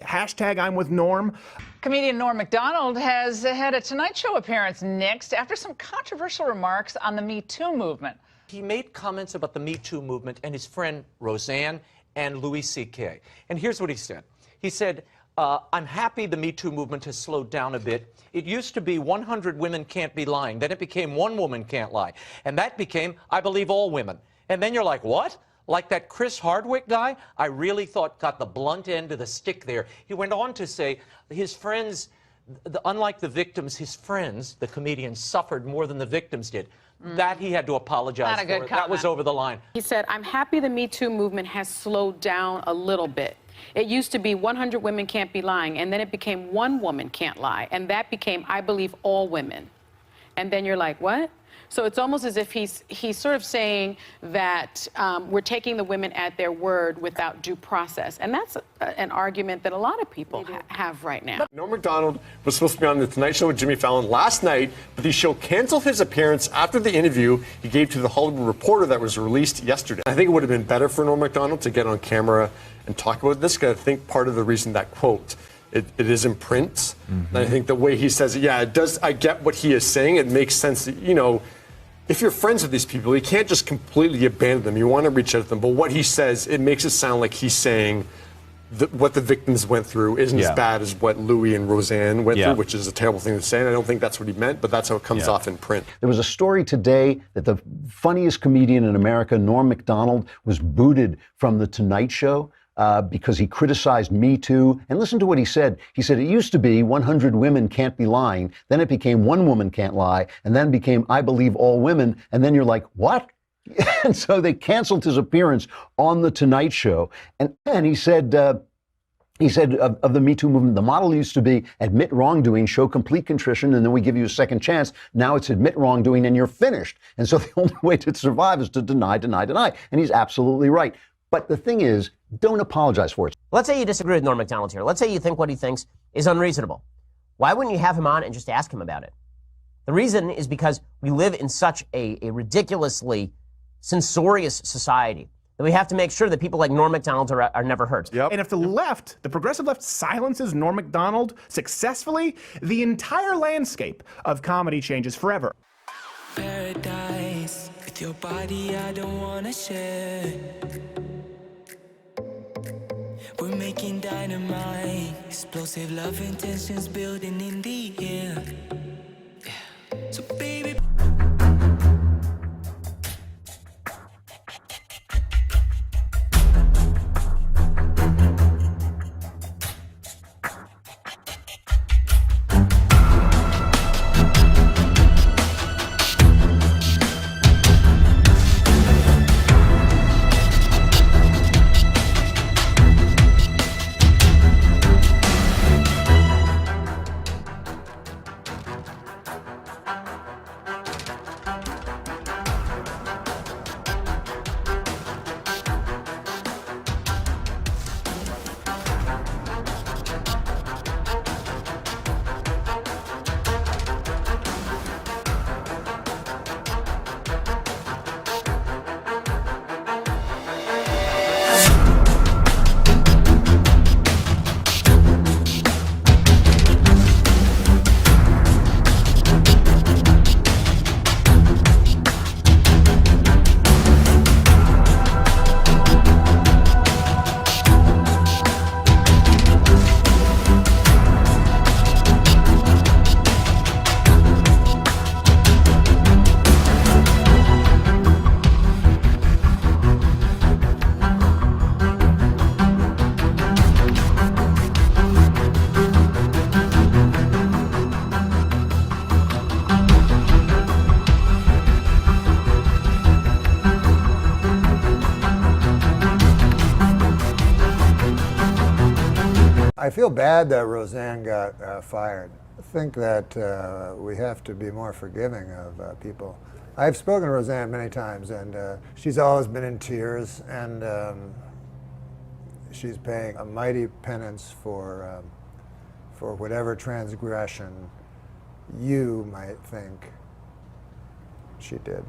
Hashtag I'm with Norm. Comedian Norm Macdonald has had a Tonight Show appearance next after some controversial remarks on the Me Too movement. He made comments about the Me Too movement and his friend Roseanne and Louis C.K. And here's what he said. He said, I'm happy the Me Too movement has slowed down a bit. It used to be 100 women can't be lying. Then it became one woman can't lie. And that became, I believe all women. And then you're like, what? Like that Chris Hardwick guy, I really thought got the blunt end of the stick there. He went on to say his friends, unlike the victims, his friends, the comedians, suffered more than the victims did. That he had to apologize Not a good for. comment. That was over the line. He said, I'm happy the Me Too movement has slowed down a little bit. It used to be 100 women can't be lying, and then it became one woman can't lie, and that became, I believe, all women. And then you're like, what? So it's almost as if he's sort of saying that we're taking the women at their word without due process. And that's an argument that a lot of people have right now. Norm Macdonald was supposed to be on The Tonight Show with Jimmy Fallon last night, but the show canceled his appearance after the interview he gave to the Hollywood Reporter that was released yesterday. I think it would have been better for Norm Macdonald to get on camera and talk about this, because I think part of the reason that quote, it is in print. And I think the way he says it, yeah, it does. I get what he is saying. It makes sense that, you know, if you're friends with these people, you can't just completely abandon them. You want to reach out to them. But what he says, it makes it sound like he's saying that what the victims went through isn't as bad as what Louis and Roseanne went through, which is a terrible thing to say. And I don't think that's what he meant, but that's how it comes off in print. There was a story today that the funniest comedian in America, Norm Macdonald, was booted from The Tonight Show. Because he criticized Me Too. And listen to what he said. He said, it used to be 100 women can't be lying. Then it became one woman can't lie. And then became I believe all women. And then you're like, what? And so they canceled his appearance on The Tonight Show. And he said of the Me Too movement, the model used to be admit wrongdoing, show complete contrition, and then we give you a second chance. Now it's admit wrongdoing and you're finished. And so the only way to survive is to deny, deny, deny. And he's absolutely right. But the thing is, don't apologize for it. Let's say you disagree with Norm Macdonald here. Let's say you think what he thinks is unreasonable. Why wouldn't you have him on and just ask him about it? The reason is because we live in such a ridiculously censorious society that we have to make sure that people like Norm Macdonald are never heard. And if the left, the progressive left, silences Norm Macdonald successfully, the entire landscape of comedy changes forever. Paradise, with your body I don't wanna share. We're making dynamite, explosive love intentions building in the air. Yeah. So baby, I feel bad that Roseanne got fired. I think that we have to be more forgiving of people. I've spoken to Roseanne many times, and she's always been in tears, and she's paying a mighty penance for whatever transgression you might think she did.